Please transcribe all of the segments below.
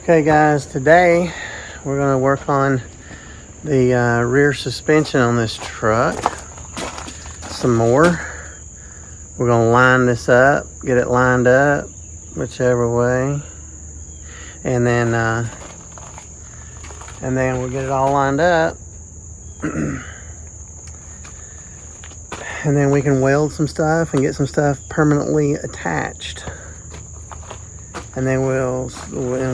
Okay guys, today we're going to work on the rear suspension on this truck some more. We're going to line this up, get it lined up whichever way, and then we'll get it all lined up and then we can weld some stuff and get some stuff permanently attached. And then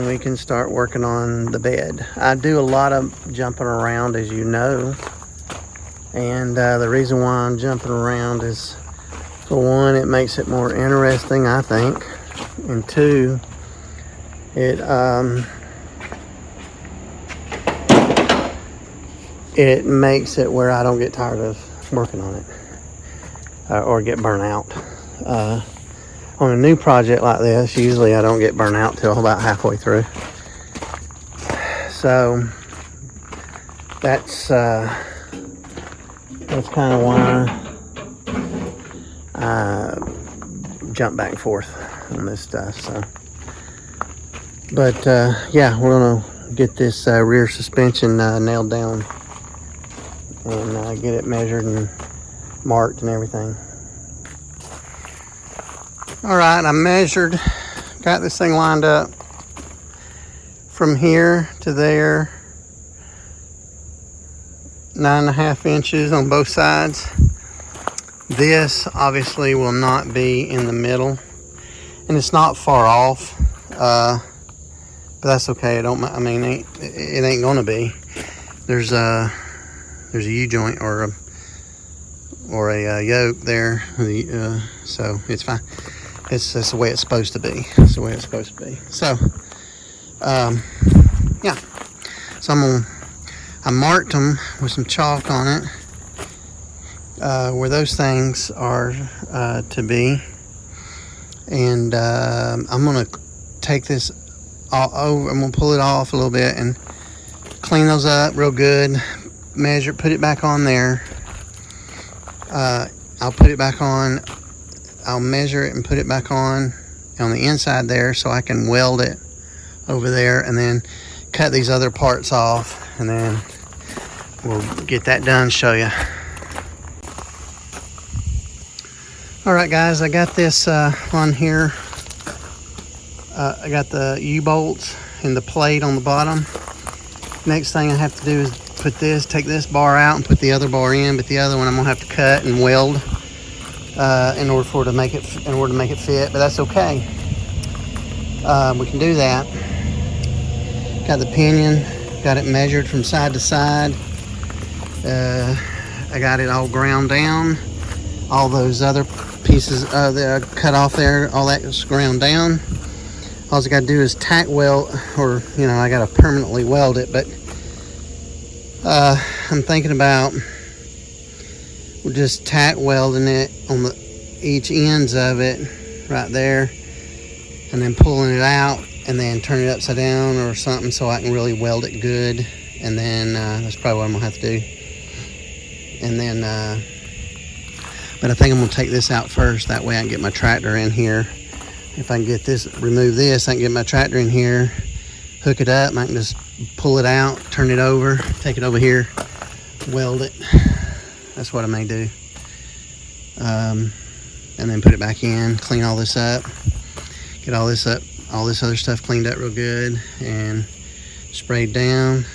we can start working on the bed. I do a lot of jumping around, as you know. And the reason why I'm jumping around is, for one, it makes it more interesting, I think. And two, it makes it where I don't get tired of working on it or get burnt out. On a new project like this, usually I don't get burnt out till about halfway through. So that's kind of why I jump back and forth on this stuff. So, but yeah, we're gonna get this rear suspension nailed down and get it measured and marked and everything. All right, I measured, got this thing lined up from here to there, 9.5 inches on both sides. This obviously will not be in the middle, and it's not far off, but that's okay. It ain't gonna be. There's a U-joint or a yoke there, so it's fine. It's the way it's supposed to be. It's the way it's supposed to be. So, yeah. So I marked them with some chalk on it, where those things are to be. And I'm gonna take this all over. I'm gonna pull it off a little bit and clean those up real good. Measure, put it back on there. I'll put it back on. I'll measure it and put it back on the inside there so I can weld it over there, and then cut these other parts off, and then we'll get that done, show you. All right guys, I got this on here. I got the U-bolts and the plate on the bottom. Next thing I have to do is take this bar out and put the other bar in, but the other one I'm gonna have to cut and weld in order to make it fit, but that's okay. We can do that. Got the pinion, got it measured from side to side. I got it all ground down. All those other pieces that I cut off there, all that is ground down. All I got to do is tack weld, or I got to permanently weld it. But I'm thinking about just tack welding it on each ends of it right there, and then pulling it out and then turn it upside down or something so I can really weld it good. And then that's probably what I'm gonna have to do. And then but I think I'm gonna take this out first, that way I can get my tractor in here. If I can get this, remove this, I can get my tractor in here, hook it up, and I can just pull it out, turn it over, take it over here, weld it. That's what I may do. And then put it back in, clean all this up, get all this other stuff cleaned up real good, and sprayed down,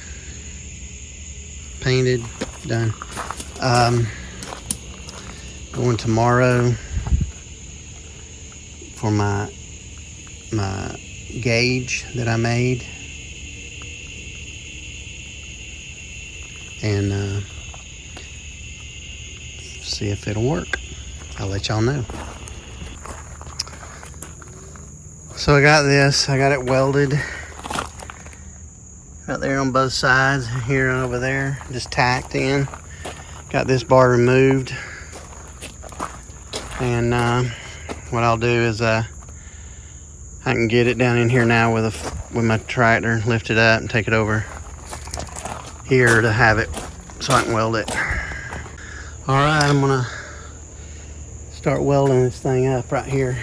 painted, done. Going tomorrow for my gauge that I made, and see if it'll work. I'll let y'all know. So I got it welded right there on both sides, here and over there, just tacked in. Got this bar removed, and what I'll do is I can get it down in here now with my tractor, lift it up and take it over here to have it so I can weld it. All right, I'm gonna start welding this thing up right here.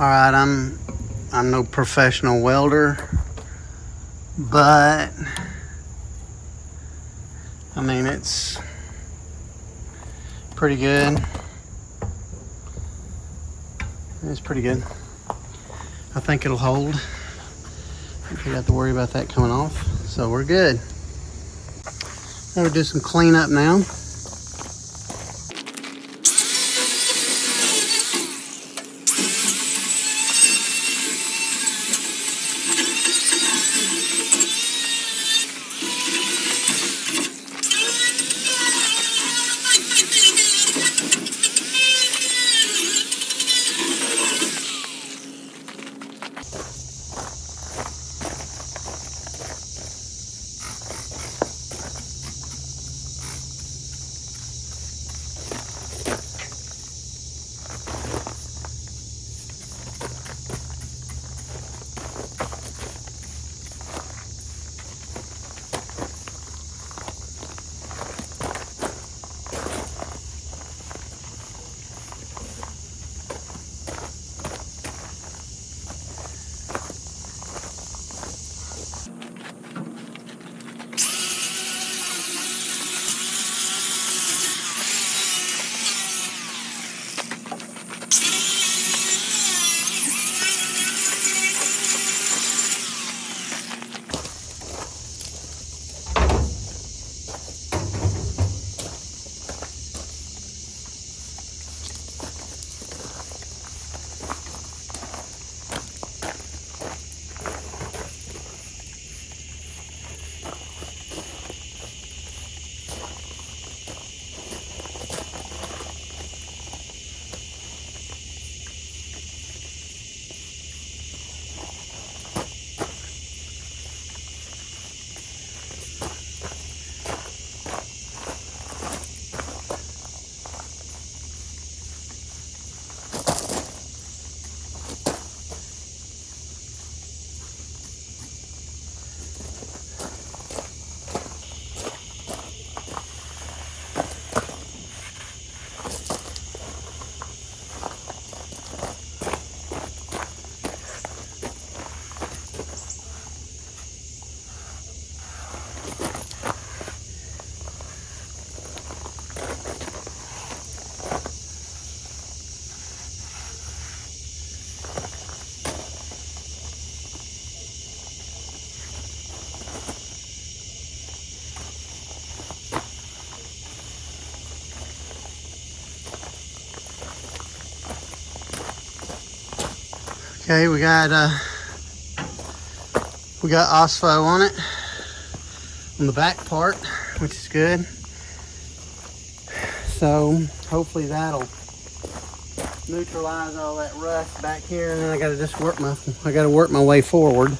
Alright, I'm no professional welder, but I mean, it's pretty good. It's pretty good. I think it'll hold. I don't have to worry about that coming off. So we're good. I'm gonna do some cleanup now. Okay, we got OSFO on it on the back part, which is good. So hopefully that'll neutralize all that rust back here, and then I gotta just work my way forward.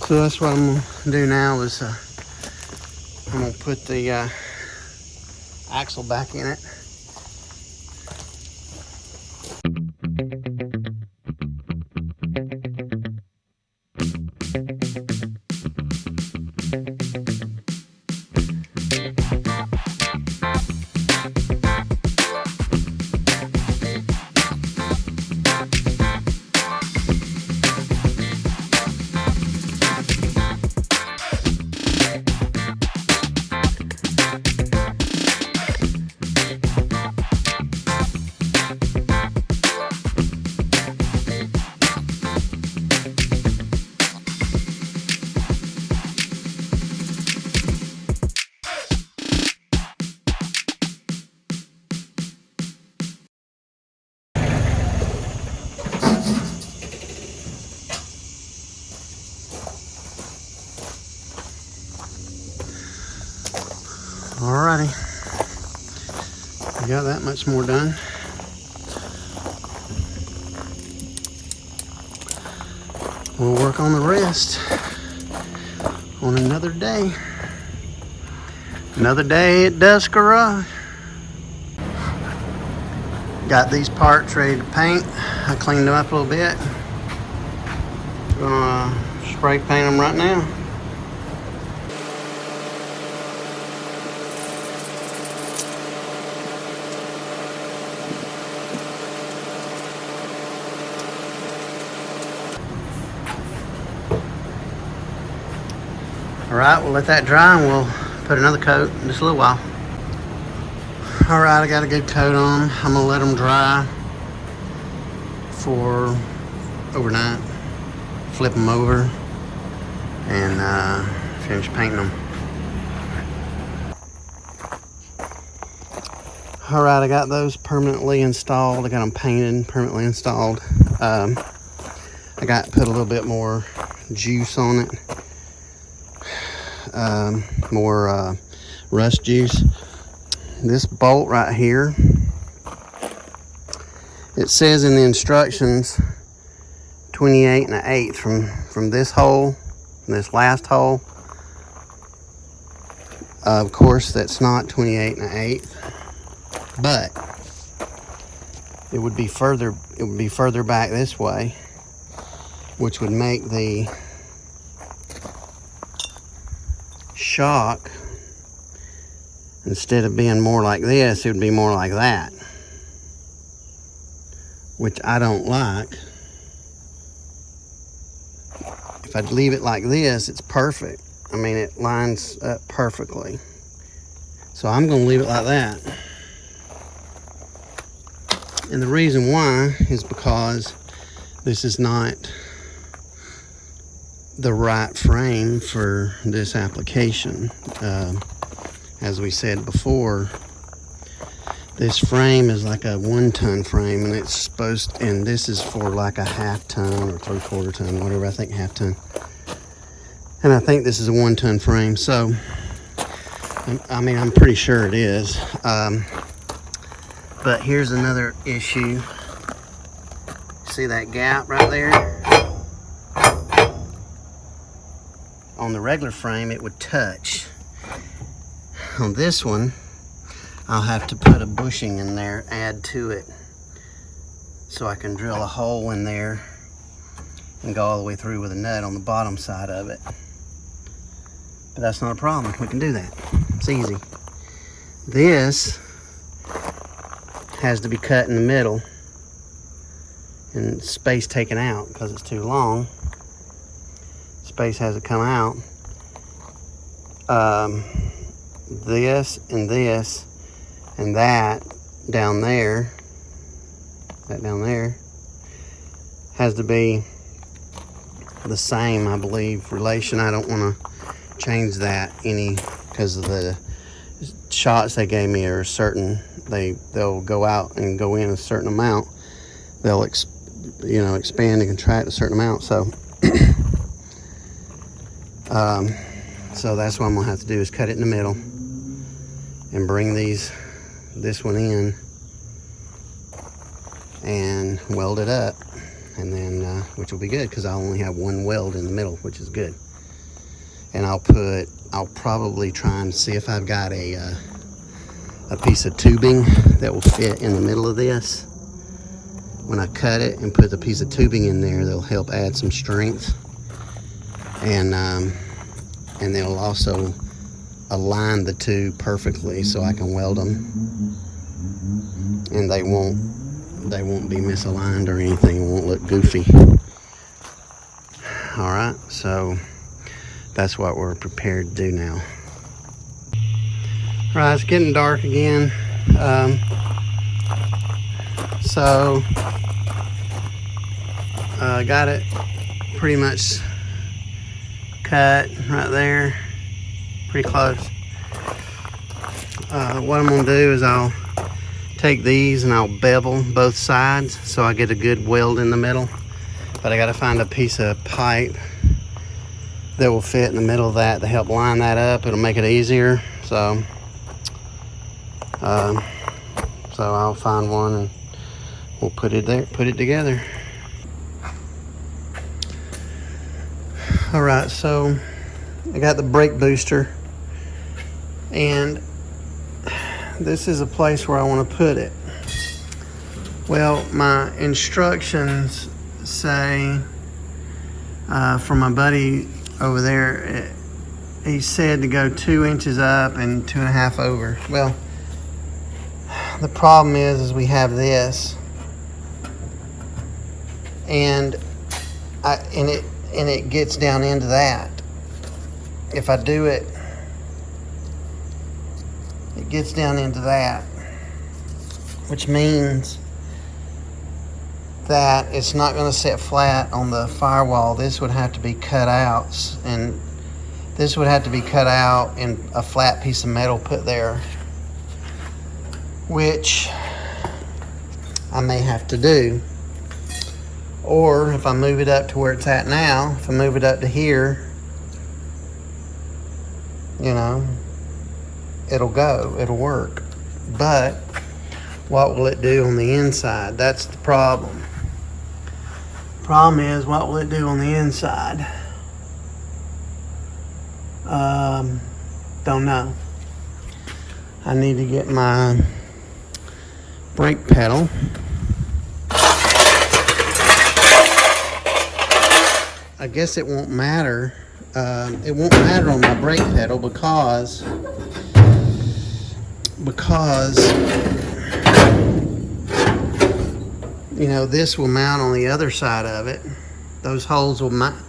So that's what I'm gonna do now is I'm gonna put the axle back in it. Alrighty, we got that much more done. We'll work on the rest on another day. Another day at Dufs Garage. Got these parts ready to paint. I cleaned them up a little bit. Gonna spray paint them right now. All right, we'll let that dry and we'll put another coat in just a little while. All right, I got a good coat on. I'm gonna let them dry for overnight. Flip them over and finish painting them. All right, I got those permanently installed. I got them painted, permanently installed. I put a little bit more juice on it, more rust juice. This bolt right here, it says in the instructions 28 1/8 from this hole, from this last hole. Of course, that's not 28 1/8, but it would be further back this way, which would make the shock, instead of being more like this, it would be more like that, which I don't like. If I leave it like this, it's perfect. I mean, it lines up perfectly. So I'm gonna leave it like that. And the reason why is because this is not the right frame for this application. As we said before, this frame is like a 1-ton frame, and it's supposed, and this is for like a 1/2 ton or 3/4 ton, whatever. I think 1/2 ton. And I think this is a 1-ton frame. So, I mean, I'm pretty sure it is. But here's another issue. See that gap right there? On the regular frame, it would touch. On this one, I'll have to put a bushing in there, add to it, so I can drill a hole in there and go all the way through with a nut on the bottom side of it. But that's not a problem. We can do that. It's easy. This has to be cut in the middle and space taken out because it's too long. Space has to come out. This and this and that down there, has to be the same, I believe, relation. I don't want to change that any, because of the shots they gave me are certain. They'll go out and go in a certain amount. They'll expand and contract a certain amount. So so that's what I'm gonna have to do, is cut it in the middle and bring this one in and weld it up, and then which will be good because I only have one weld in the middle, which is good. And I'll probably try and see if I've got a piece of tubing that will fit in the middle of this. When I cut it and put the piece of tubing in there, they'll help add some strength, and they'll also align the two perfectly so I can weld them, and they won't be misaligned or anything. It won't look goofy. All right, so that's what we're prepared to do now. All right, it's getting dark again. So I got it pretty much cut right there, pretty close. What I'm gonna do is I'll take these and I'll bevel both sides so I get a good weld in the middle. But I gotta find a piece of pipe that will fit in the middle of that to help line that up. It'll make it easier. So I'll find one and we'll put it together. All right, so I got the brake booster, and this is a place where I want to put it. Well, my instructions say from my buddy over there. He said to go 2 inches up and 2.5 over. Well, the problem is we have this, and it gets down into that. If I do it, it gets down into that, which means that it's not going to sit flat on the firewall. This would have to be cut out, and this would have to be cut out and a flat piece of metal put there, which I may have to do. Or if I move it up to where it's at now, if I move it up to here, you know, it'll work. But what will it do on the inside? That's the problem. Problem is, what will it do on the inside? Don't know. I need to get my brake pedal. I guess it won't matter. It won't matter on my brake pedal because you know, this will mount on the other side of it. Those holes will mount.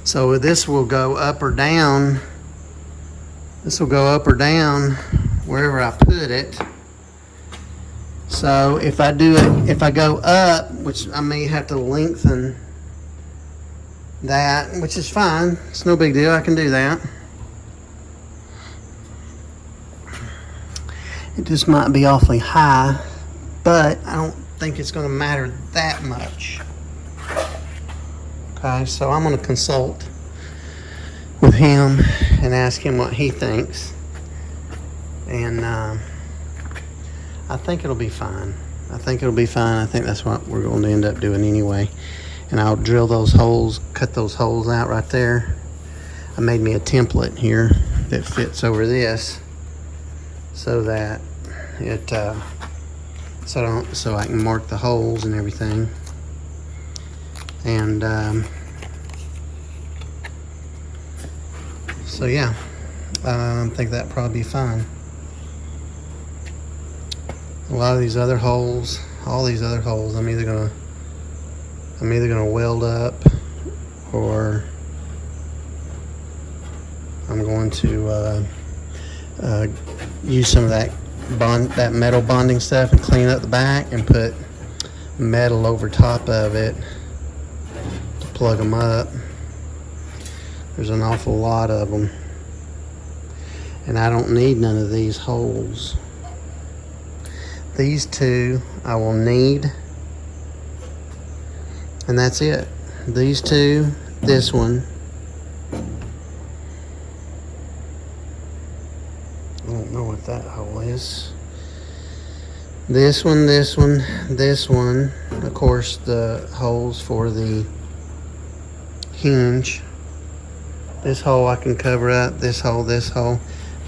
So this will go up or down. This will go up or down wherever I put it. So if I do it, if I go up, which I may have to lengthen that, which is fine. It's no big deal. I can do that. It just might be awfully high, but I don't think it's going to matter that much. Okay, so I'm going to consult with him and ask him what he thinks, and I think it'll be fine. I think that's what we're going to end up doing anyway. And I'll drill those holes, cut those holes out right there. I made me a template here that fits over this, so that it so I can mark the holes and everything. And so yeah, I think that'd probably be fine. A lot of these other holes, all these other holes, I'm either gonna weld up, or I'm going to use some of that metal bonding stuff and clean up the back and put metal over top of it to plug them up. There's an awful lot of them, and I don't need none of these holes. These two I will need, and that's it. These two, this one. I don't know what that hole is. This one, this one, this one. Of course, the holes for the hinge. This hole I can cover up. This hole, this hole.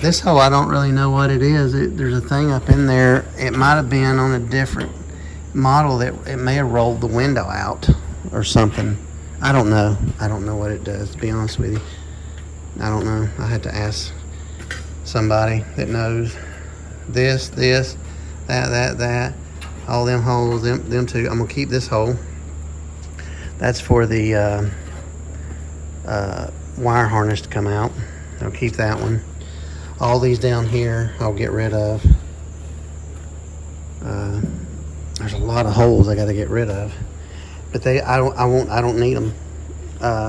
This hole, I don't really know what it is. There's a thing up in there. It might have been on a different model that it may have rolled the window out or something. I don't know. I don't know what it does, to be honest with you. I don't know. I had to ask somebody that knows. This, that, all them holes, them two. I'm gonna keep this hole. That's for the wire harness to come out. I'll keep that one. All these down here, I'll get rid of. There's a lot of holes I got to get rid of, but I don't need them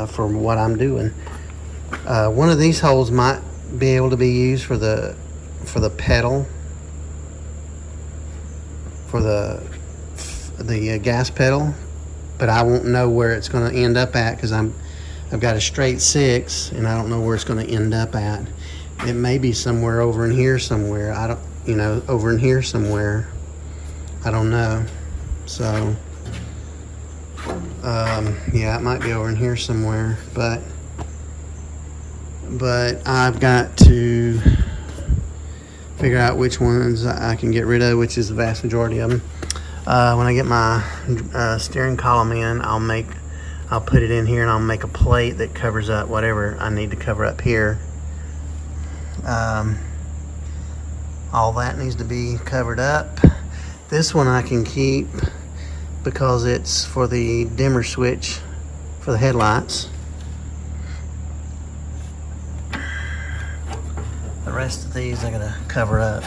for what I'm doing. One of these holes might be able to be used for the pedal, for the gas pedal, but I won't know where it's going to end up at because I've got a straight 6 and I don't know where it's going to end up at. It may be somewhere over in here somewhere. Over in here somewhere. I don't know. So yeah, it might be over in here somewhere, but I've got to figure out which ones I can get rid of, which is the vast majority of them. When I get my steering column in, I'll I'll put it in here and I'll make a plate that covers up whatever I need to cover up here. All that needs to be covered up. This one I can keep because it's for the dimmer switch for the headlights. The rest of these I gotta cover up.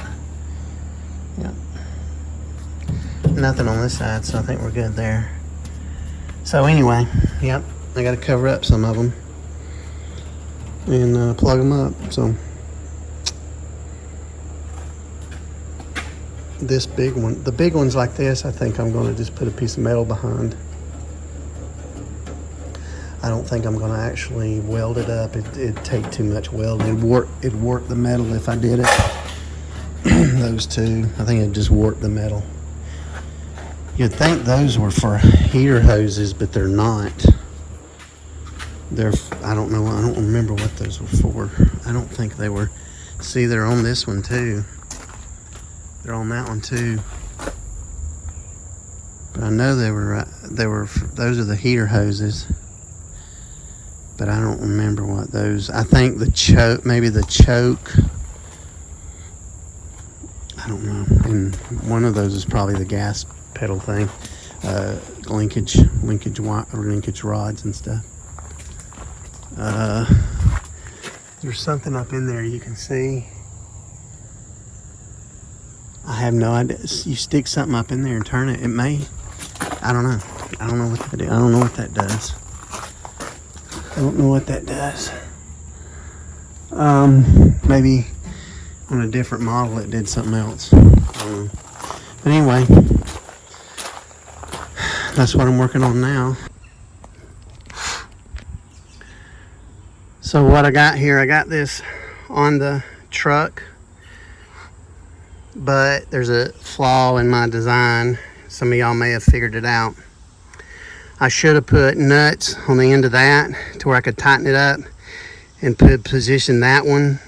Yep. Nothing on this side, so I think we're good there. So anyway, yep, I gotta cover up some of them and plug them up. So this big one, the big ones like this, I think I'm gonna just put a piece of metal behind. I don't think I'm gonna actually weld it up. It'd take too much welding. It'd warp the metal if I did it. Those two, I think it'd just warp the metal. You'd think those were for heater hoses, but they're not. I don't know, I don't remember what those were for. I don't think they were. See, they're on this one too. They're on that one too. But I know those are the heater hoses. But I don't remember what those, I think the choke, maybe the choke. I don't know. And one of those is probably the gas pedal thing. Linkage rods and stuff. There's something up in there you can see. I have no idea. You stick something up in there and turn it. It may. I don't know. I don't know what that is. I don't know what that does. I don't know what that does. Maybe on a different model it did something else. I don't know. But anyway, that's what I'm working on now. So what I got here, I got this on the truck, but there's a flaw in my design. Some of y'all may have figured it out. I should have put nuts on the end of that to where I could tighten it up and position that one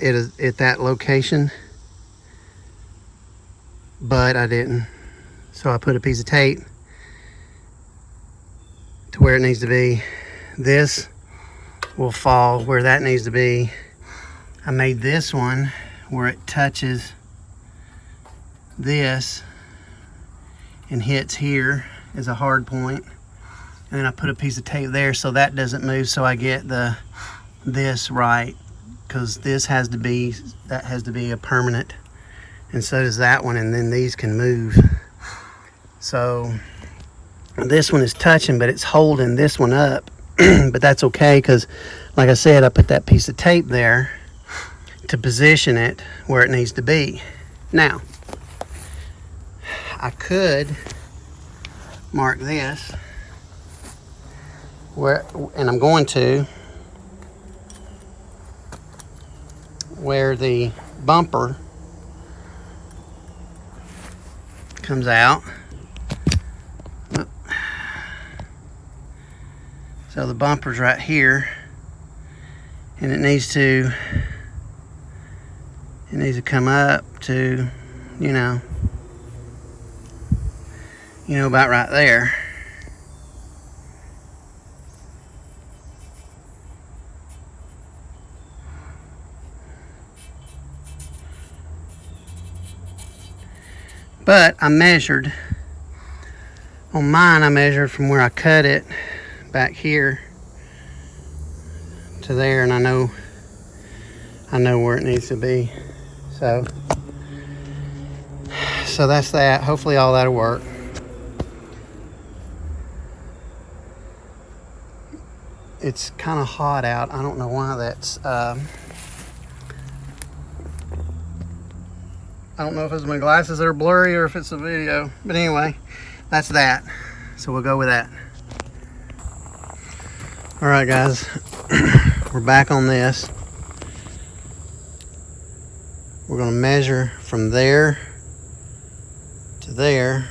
at that location, but I didn't. So I put a piece of tape to where it needs to be. This will fall where that needs to be. I made this one where it touches this and hits here is a hard point, and then I put a piece of tape there so that doesn't move, so I get this right, because that has to be a permanent, and so does that one, and then these can move. So this one is touching, but it's holding this one up. But that's okay, because like I said, I put that piece of tape there to position it where it needs to be. Now I could mark this and I'm going to, where the bumper comes out. So the bumper's right here, and it needs to come up to, you know, about right there. But I measured, on mine I measured from where I cut it back here to there, and I know where it needs to be. So that's that. Hopefully all that'll work. It's kind of hot out. I don't know why that's I don't know if it's my glasses that are blurry or if it's the video, but anyway, that's that. So we'll go with that. All right, guys, we're back on this. We're gonna measure from there to there,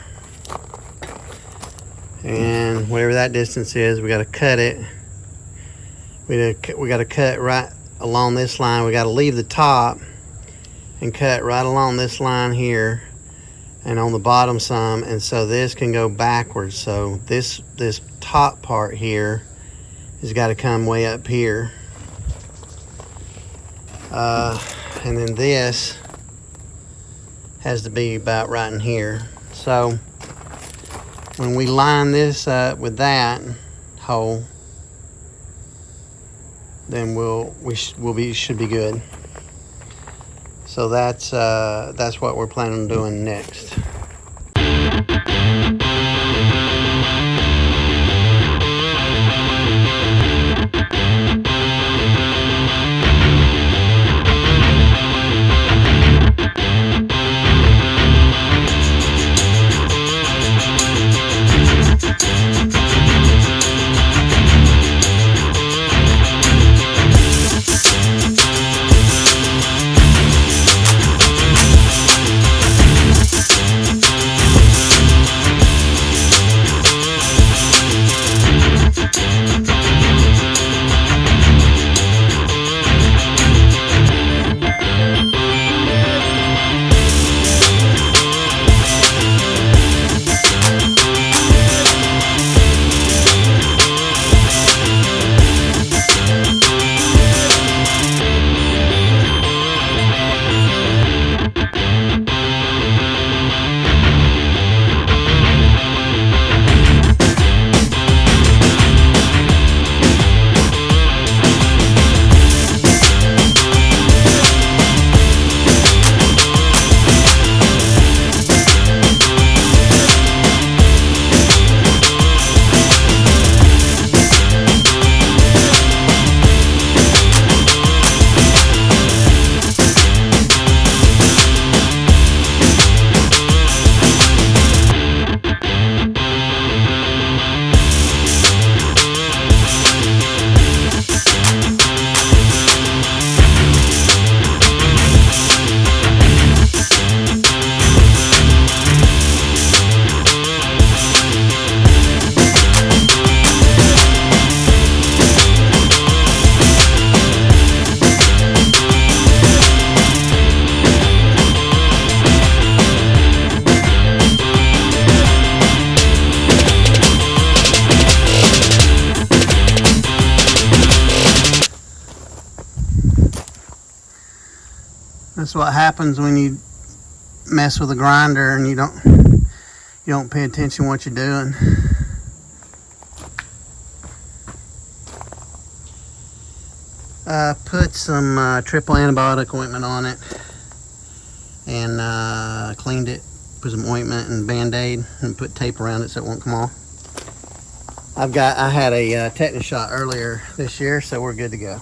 and whatever that distance is, we gotta cut it. We gotta cut right along this line. We gotta leave the top and cut right along this line here, and on the bottom some, and so this can go backwards. So this top part here has got to come way up here, and then this has to be about right in here. So when we line this up with that hole, then we should be good. So that's what we're planning on doing next. That's what happens when you mess with a grinder and you don't pay attention to what you're doing. Put some triple antibiotic ointment on it and cleaned it. Put some ointment and Band-Aid and put tape around it so it won't come off. I had a tetanus shot earlier this year, so we're good to go.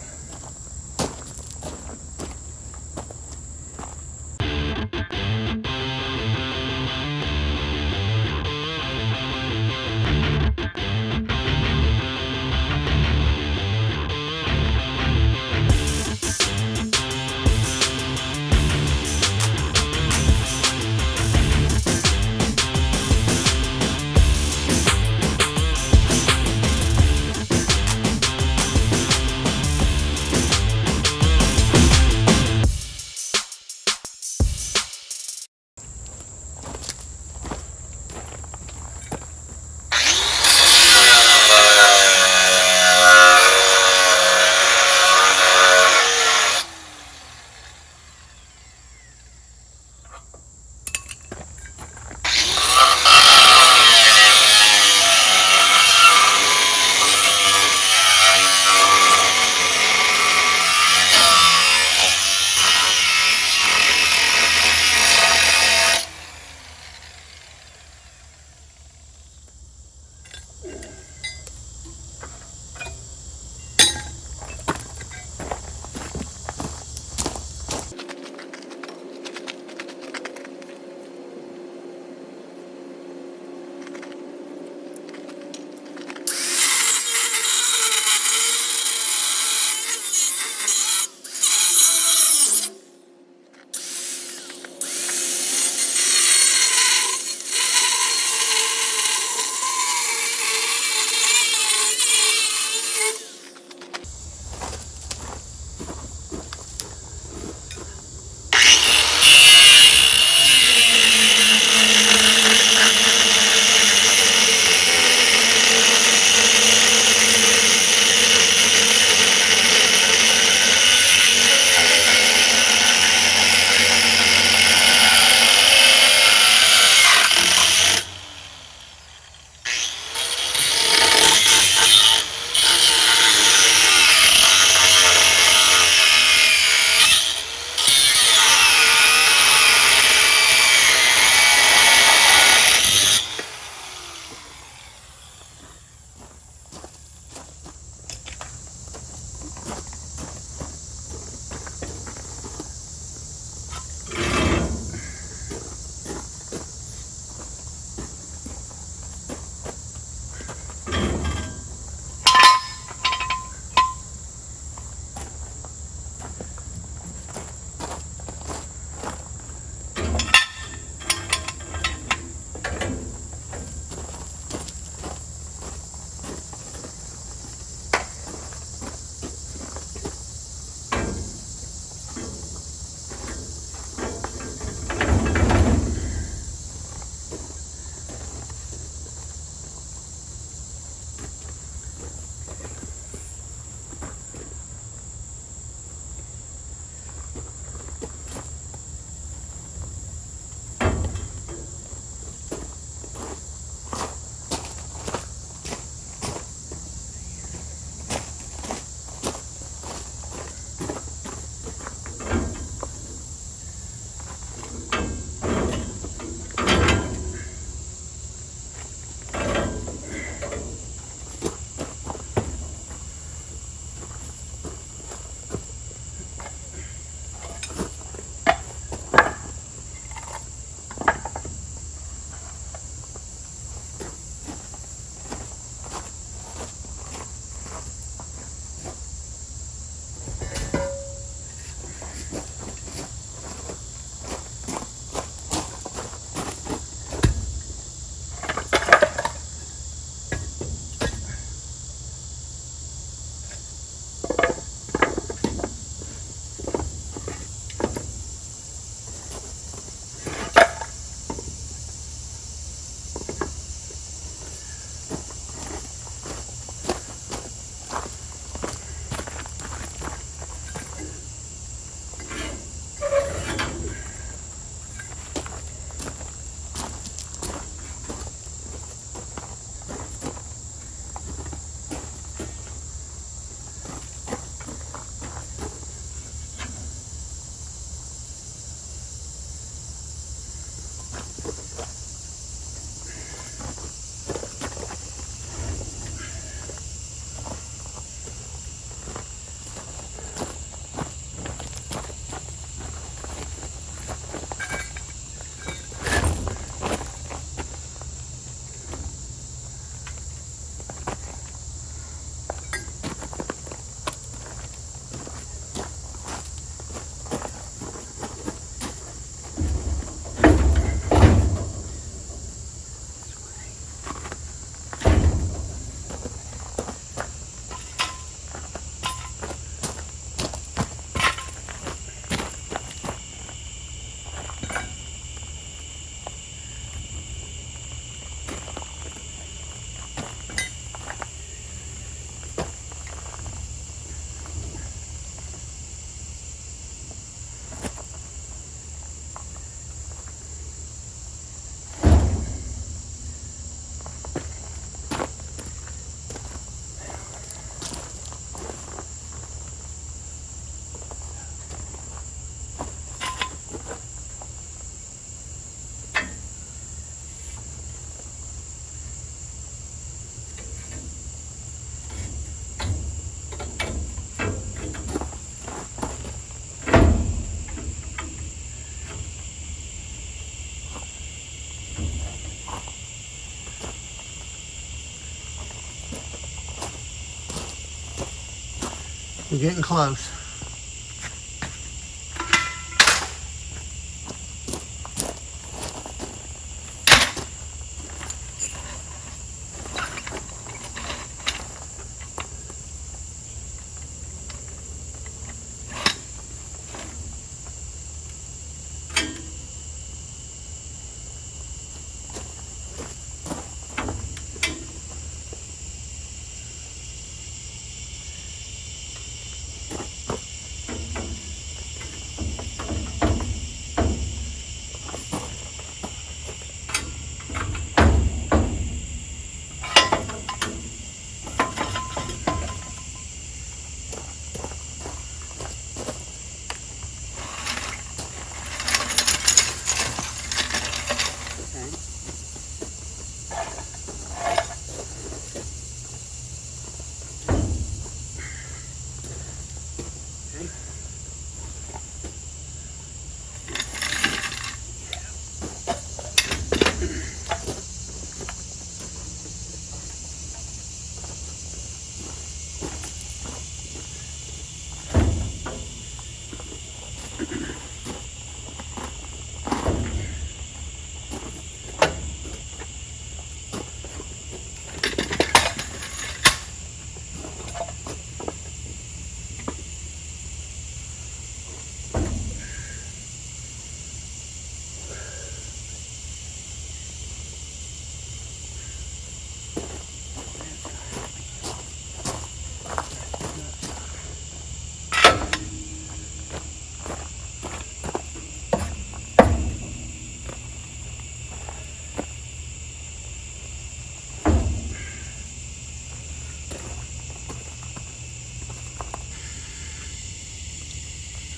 We're getting close.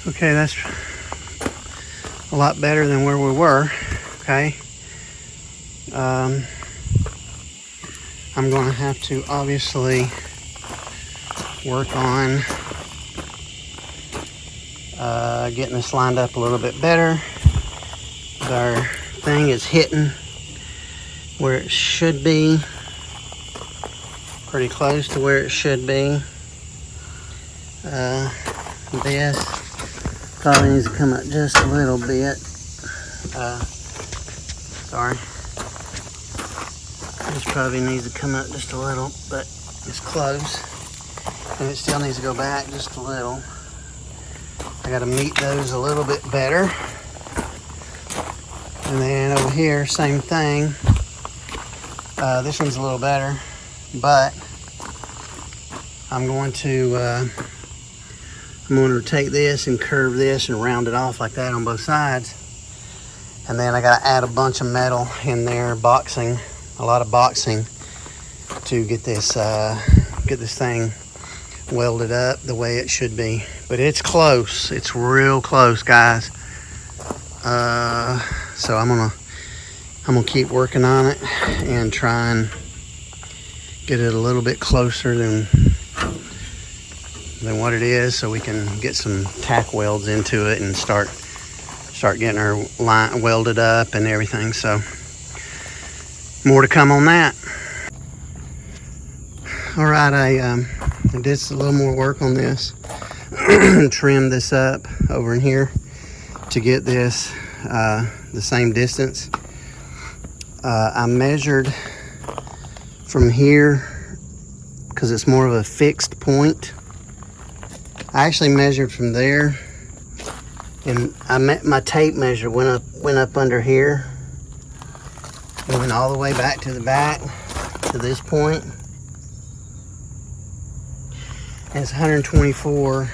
Okay, that's a lot better than where we were. Okay. I'm going to have to obviously work on getting this lined up a little bit better. Our thing is hitting where it should be, pretty close to where it should be. This probably needs to come up just a little bit. Sorry. This probably needs to come up just a little, but it's close. And it still needs to go back just a little. I gotta meet those a little bit better. And then over here, same thing. This one's a little better, but I'm going to take this and curve this and round it off like that on both sides. And then I gotta add a bunch of metal in there, boxing, a lot of boxing to get this thing welded up the way it should be. But it's close. It's real close, guys. So I'm gonna keep working on it and try and get it a little bit closer than what it is, so we can get some tack welds into it and start getting our line welded up and everything. So more to come on that. All right, I did a little more work on this. Trimmed this up over in here to get this the same distance. I measured from here because it's more of a fixed point. I actually measured from there, and my tape measure went up under here. It went all the way back to the back to this point. And it's 124,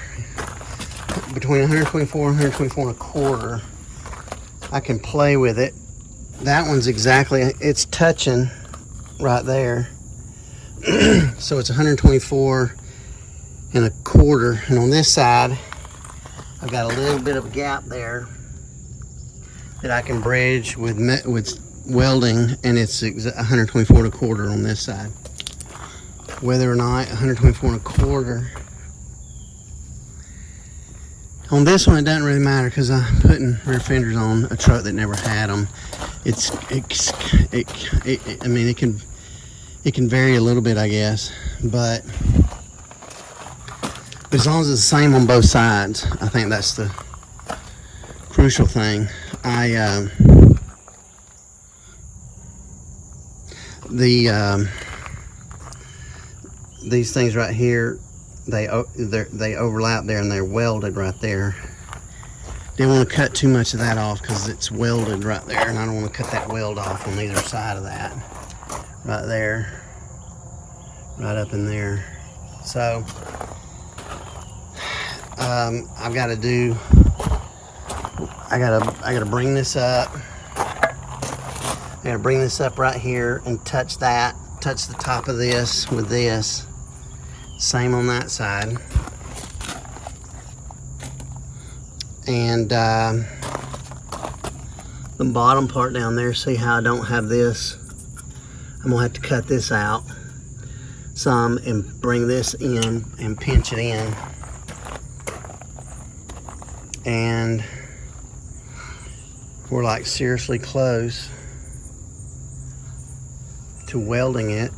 between 124 and 124 and a quarter. I can play with it. That one's exactly, it's touching right there. So it's 124 and a quarter. And on this side, I've got a little bit of a gap there that I can bridge with welding, and it's 124 and a quarter on this side. Whether or not 124 and a quarter. On this one, it doesn't really matter because I'm putting rear fenders on a truck that never had them. I mean, it can vary a little bit, I guess, but As long as it's the same on both sides, I think that's the crucial thing. These things right here, they overlap there and they're welded right there. Didn't want to cut too much of that off because it's welded right there, and I don't want to cut that weld off on either side of that. Right there, right up in there. So I've got to do. I gotta bring this up. I gotta bring this up right here and touch that. Touch the top of this with this. Same on that side. And the bottom part down there, see how I don't have this? I'm gonna have to cut this out some and bring this in and pinch it in. And we're like seriously close to welding it,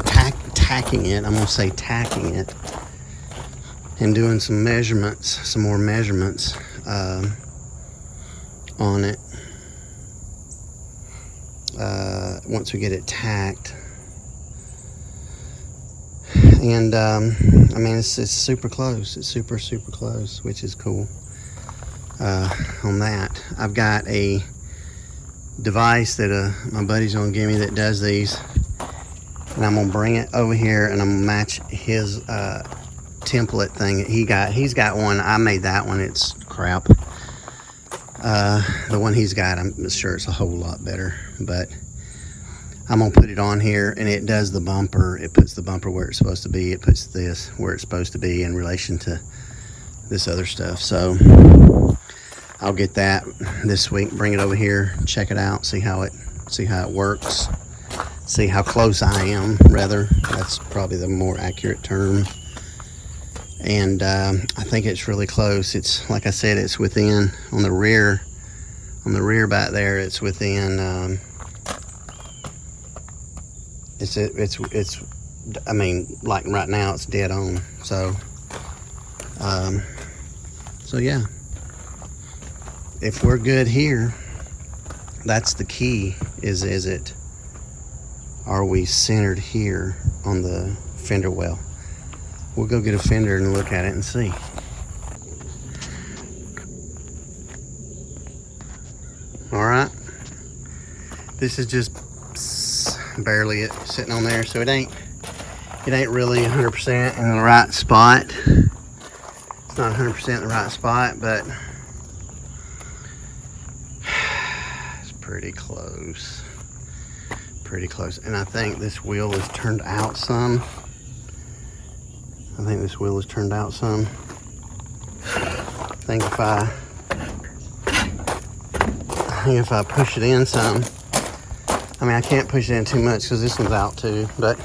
tacking it. I'm gonna say tacking it, and doing some measurements, some more measurements on it once we get it tacked. And I mean, it's super close. It's super close, which is cool. On that, I've got a device that my buddy's gonna give me that does these, and I'm gonna bring it over here and I'm gonna match his template thing he got. He's got one. I made that one. It's crap. The one he's got, I'm sure it's a whole lot better, but I'm gonna put it on here and it does the bumper. It puts the bumper where it's supposed to be. It puts this where it's supposed to be in relation to this other stuff. So I'll get that this week, bring it over here, check it out, see how it works, see how close I am, rather. That's probably the more accurate term. And I think it's really close. It's, like I said, it's within, on the rear back there, it's within, it's I mean, like right now it's dead on. So yeah, if we're good here, that's the key. Are we centered here on the fender well? We'll go get a fender and look at it and see. All right, this is just barely it sitting on there, so it ain't really 100% in the right spot. It's not 100% in the right spot, but it's pretty close. And I think this wheel is turned out some. I think if I push it in some, I mean, I can't push it in too much because this one's out too, but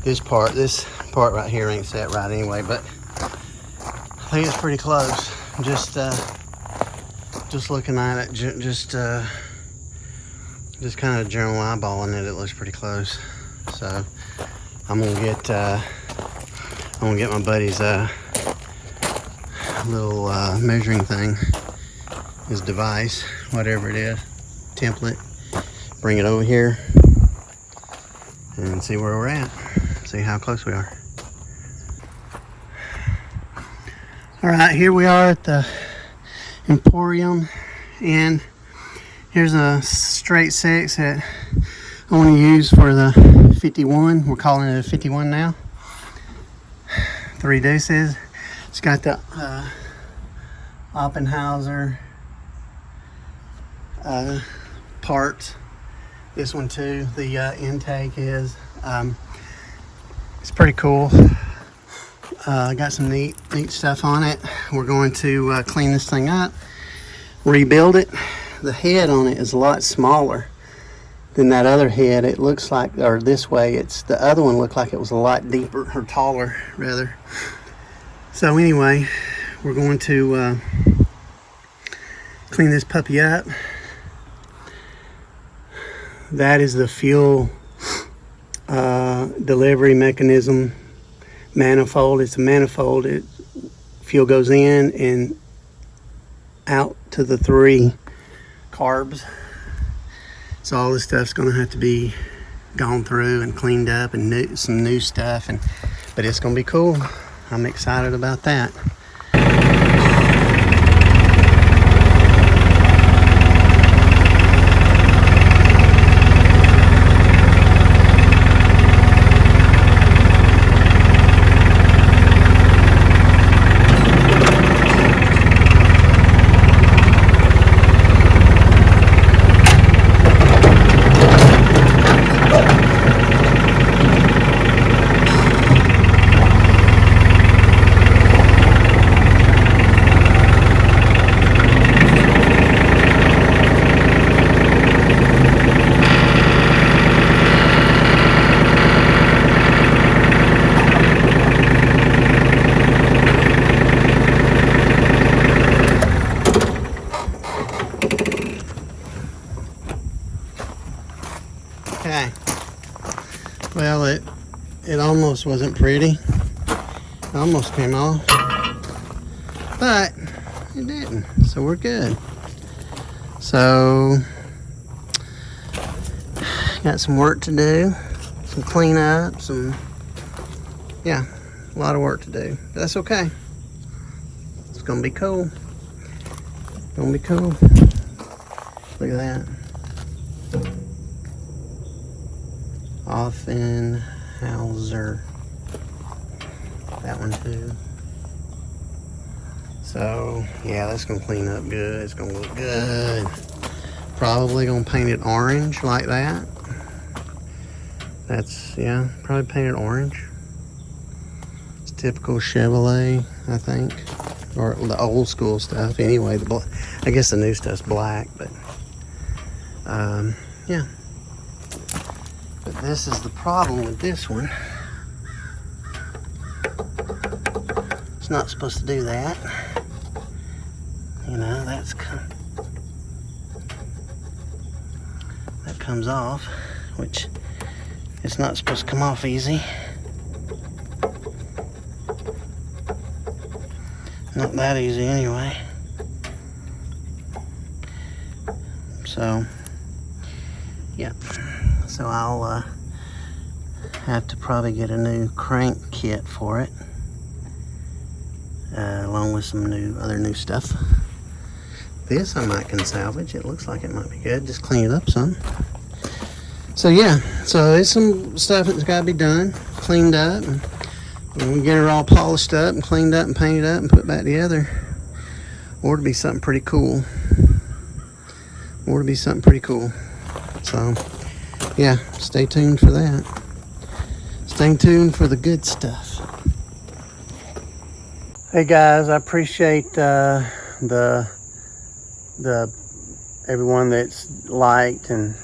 this part right here ain't set right anyway, but I think it's pretty close. Just looking at it, just kind of general eyeballing it, it looks pretty close. So I'm gonna get my buddy's little measuring thing, his device, whatever it is, template, bring it over here and see where we're at, see how close we are. All right, here we are at the Emporium, and here's a straight 6 that I want to use for the 51. We're calling it a 51 now. 3 deuces. It's got the Oppenhauser parts. This one too, the intake is. It's pretty cool. Got some neat stuff on it. We're going to clean this thing up, rebuild it. The head on it is a lot smaller than that other head. It looks like, or this way, the other one looked like it was a lot deeper, or taller rather. So anyway, we're going to clean this puppy up. That is the fuel delivery mechanism manifold. It's a manifold. Fuel goes in and out to the 3 carbs. So all this stuff's going to have to be gone through and cleaned up, and some new stuff. But it's going to be cool. I'm excited about that. Okay, well, it almost wasn't pretty. It almost came off, but it didn't, so we're good. So, got some work to do, some cleanup, yeah, a lot of work to do. But that's okay. It's gonna be cool. Gonna be cool. Look at that. Offenhauser. That one too. So yeah, that's gonna clean up good. It's gonna look good. Probably gonna paint it orange like that. Yeah, probably paint it orange. It's typical Chevrolet, I think, or the old school stuff. Anyway, I guess the new stuff's black, but yeah. But this is the problem with this one. It's not supposed to do that. You know, that comes off, which it's not supposed to come off easy. Not that easy anyway. So, yeah. So I'll have to probably get a new crank kit for it, along with some other new stuff. This I might can salvage. It looks like it might be good. Just clean it up some. So yeah, so there's some stuff that's got to be done, cleaned up, and we get it all polished up and cleaned up and painted up and put back together. Or to be something pretty cool. So yeah, stay tuned for that. Stay tuned for the good stuff. Hey guys, I appreciate the everyone that's liked and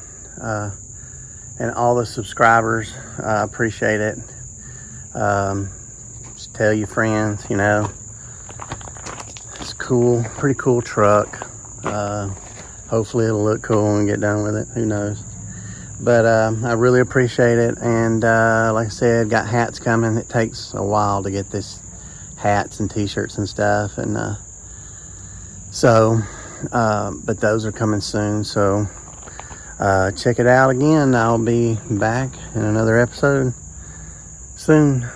all the subscribers. I appreciate it. Just tell your friends, you know. It's cool, pretty cool truck. Hopefully it'll look cool when we get done with it. Who knows? But I really appreciate it. And like I said, got hats coming. It takes a while to get this hats and t-shirts and stuff. And but those are coming soon. So check it out again. I'll be back in another episode soon.